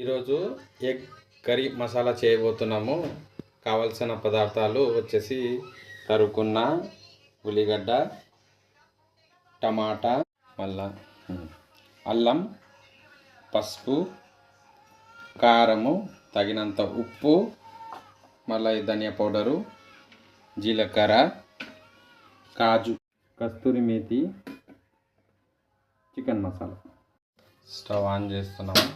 ఈరోజు egg curry masala చేయబోతున్నాము. కావలసిన పదార్థాలు వచ్చేసి తరుక్కున్న ఉల్లిగడ్డ, టమాటా, మళ్ళా అల్లం, పసుపు, కారము, తగినంత ఉప్పు, మళ్ళీ ధనియా పౌడరు, జీలకర్ర, కాజు, కస్తూరి మేతి, చికెన్ మసాలా. స్టవ్ ఆన్ చేస్తున్నాము.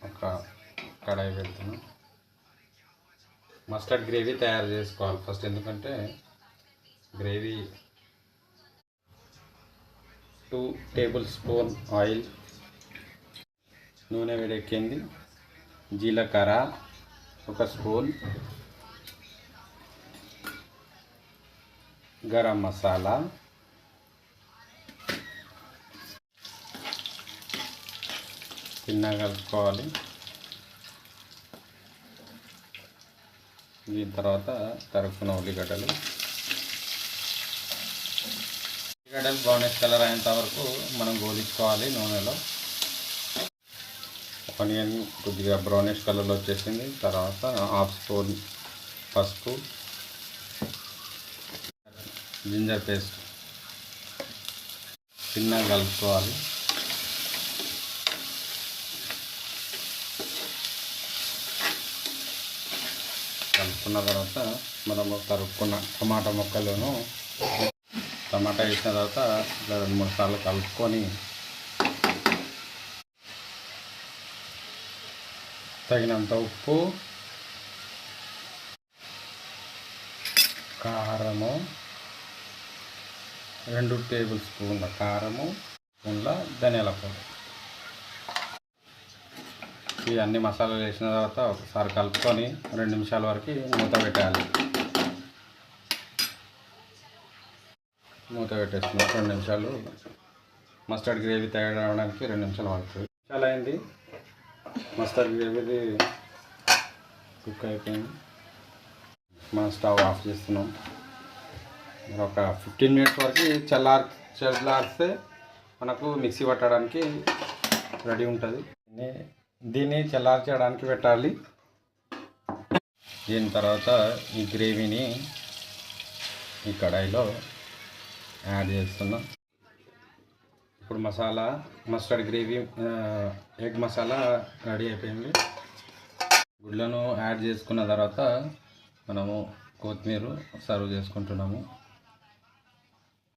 ఒక కడాయి పెడుతున్నాం. మస్టర్డ్ గ్రేవీ తయారు చేసుకోవాలి ఫస్ట్, ఎందుకంటే గ్రేవీ 2 టేబుల్ స్పూన్ ఆయిల్, నూనె వేడెక్కింది, జీలకర్ర 1 స్పూన్, గరం మసాలా, చిన్నగా కలుపుకోవాలి. దీని తర్వాత తరుక్కున్న ఉల్లిగడ్డలు బ్రౌనిష్ కలర్ అయ్యేంత వరకు మనం గోలించుకోవాలి నూనెలో. ఆనియన్ కొద్దిగా బ్రౌనిష్ కలర్లో వచ్చేసింది. తర్వాత 1/2 స్పూన్ పసుపు, జింజర్ పేస్ట్ చిన్నగా కలుపుకోవాలి. కలుపుకున్న తర్వాత మనము తరుక్కున్న టమాటా ముక్కలను టమాటా వేసిన తర్వాత 2-3 సార్లు కలుపుకొని తగినంత ఉప్పు, కారము 2 టేబుల్ స్పూన్ల కారము, స్పూన్ల ధనియాల పౌడర్, ఈ అన్ని మసాలాలు వేసిన తర్వాత ఒకసారి కలుపుకొని 2 నిమిషాల వరకు మూత పెట్టాలి. మూత పెట్టేస్తున్నాం 2 నిమిషాలు. మస్టర్డ్ గ్రేవీ తయారు అవడానికి 2 నిమిషాలు పడుతుంది. చాలా అయింది, మస్టర్డ్ గ్రేవీది కుక్ అయిపోయింది. మనం స్టవ్ ఆఫ్ చేస్తున్నాం. ఒక 15 మినిట్స్ వరకు చల్లారిస్తే మనకు మిక్సీ పట్టడానికి రెడీ ఉంటుంది. దీన్ని చల్లార్చడానికి పెట్టాలి. దీని తర్వాత ఈ గ్రేవీని ఈ కడాయిలో యాడ్ చేస్తున్నాం. ఇప్పుడు mustard gravy egg masala ready అయిపోయింది. గుడ్లను యాడ్ చేసుకున్న తర్వాత మనము కొత్తిమీర సర్వ్ చేసుకుంటున్నాము.